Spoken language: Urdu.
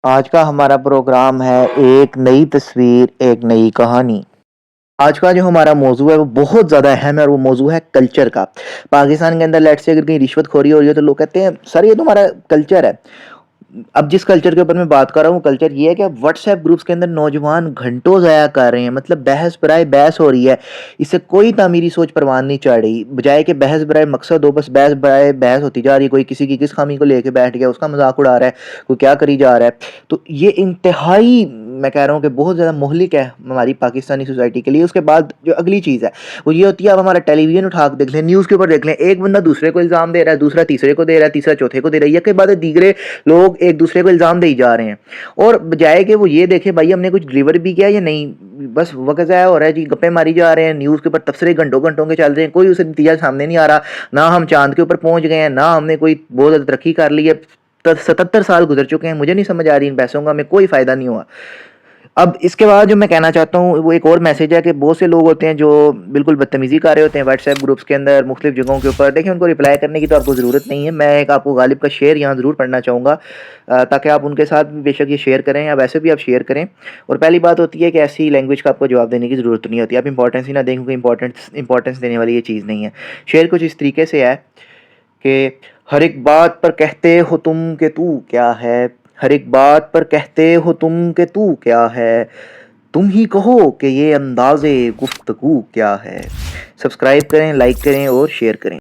آج کا ہمارا پروگرام ہے ایک نئی تصویر ایک نئی کہانی۔ آج کا جو ہمارا موضوع ہے وہ بہت زیادہ اہم ہے اور وہ موضوع ہے کلچر کا۔ پاکستان کے اندر لیٹ سے اگر کہیں رشوت خوری ہو رہی ہے تو لوگ کہتے ہیں سر یہ تو ہمارا کلچر ہے۔ اب جس کلچر کے اوپر میں بات کر رہا ہوں کلچر یہ ہے کہ اب واٹس ایپ گروپس کے اندر نوجوان گھنٹوں ضائع کر رہے ہیں، مطلب بحث برائے بحث ہو رہی ہے، اس سے کوئی تعمیری سوچ پروان نہیں چڑھ رہی، بجائے کہ بحث برائے مقصد ہو بس بحث برائے بحث ہوتی جا رہی ہے، کوئی کسی کی کس خامی کو لے کے بیٹھ گیا اس کا مذاق اڑا رہا ہے، کوئی کیا کری جا رہا ہے۔ تو یہ انتہائی میں کہہ رہا ہوں کہ بہت زیادہ مہلک ہے ہماری پاکستانی سوسائٹی کے لیے۔ اس کے بعد جو اگلی چیز ہے وہ یہ ہوتی ہے، اب ہمارا ٹیلی ویژن اٹھا کے دیکھ لیں، نیوز کے اوپر دیکھ لیں، ایک بندہ دوسرے کو الزام دے رہا ہے، دوسرا تیسرے کو دے رہا ہے، تیسرا چوتھے کو دے رہا ہے، یہ کے بعد دیگرے لوگ ایک دوسرے کو الزام دے جا رہے ہیں، اور بجائے کہ وہ یہ دیکھے بھائی ہم نے کچھ ڈلیور بھی کیا یا نہیں، بس وقت ضائع ہو رہا ہے جی، گپے ماری جا رہے ہیں، نیوز کے اوپر تبصرے گھنٹوں گھنٹوں کے چل رہے ہیں، کوئی اسے نتیجہ سامنے نہیں آ رہا، نہ ہم چاند کے اوپر پہنچ گئے ہیں، نہ ہم نے کوئی بہت زیادہ ترقی کر لی ہے، 77 سال گزر چکے ہیں، مجھے نہیں سمجھ آ رہی ان پیسوں کا ہمیں کوئی فائدہ نہیں ہوا۔ اب اس کے بعد جو میں کہنا چاہتا ہوں وہ ایک اور میسج ہے کہ بہت سے لوگ ہوتے ہیں جو بالکل بدتمیزی کر رہے ہوتے ہیں واٹس ایپ گروپس کے اندر مختلف جگہوں کے اوپر، دیکھیں ان کو رپلائی کرنے کی تو آپ کو ضرورت نہیں ہے، میں ایک آپ کو غالب کا شعر یہاں ضرور پڑھنا چاہوں گا تاکہ آپ ان کے ساتھ بھی بے شک یہ شیئر کریں یا ویسے بھی آپ شیئر کریں۔ اور پہلی بات ہوتی ہے کہ ایسی لینگویج کا آپ کو جواب دینے کی ضرورت نہیں ہوتی، آپ امپورٹنس ہی نہ دیں کیونکہ امپورٹنس دینے والی یہ چیز نہیں ہے۔ شعر کچھ اس طریقے سے ہے کہ ہر ایک بات پر کہتے ہو تم کہ تو کیا ہے، ہر ایک بات پر کہتے ہو تم کہ تو کیا ہے، تم ہی کہو کہ یہ انداز گفتگو کیا ہے۔ سبسکرائب کریں، لائک کریں اور شیئر کریں۔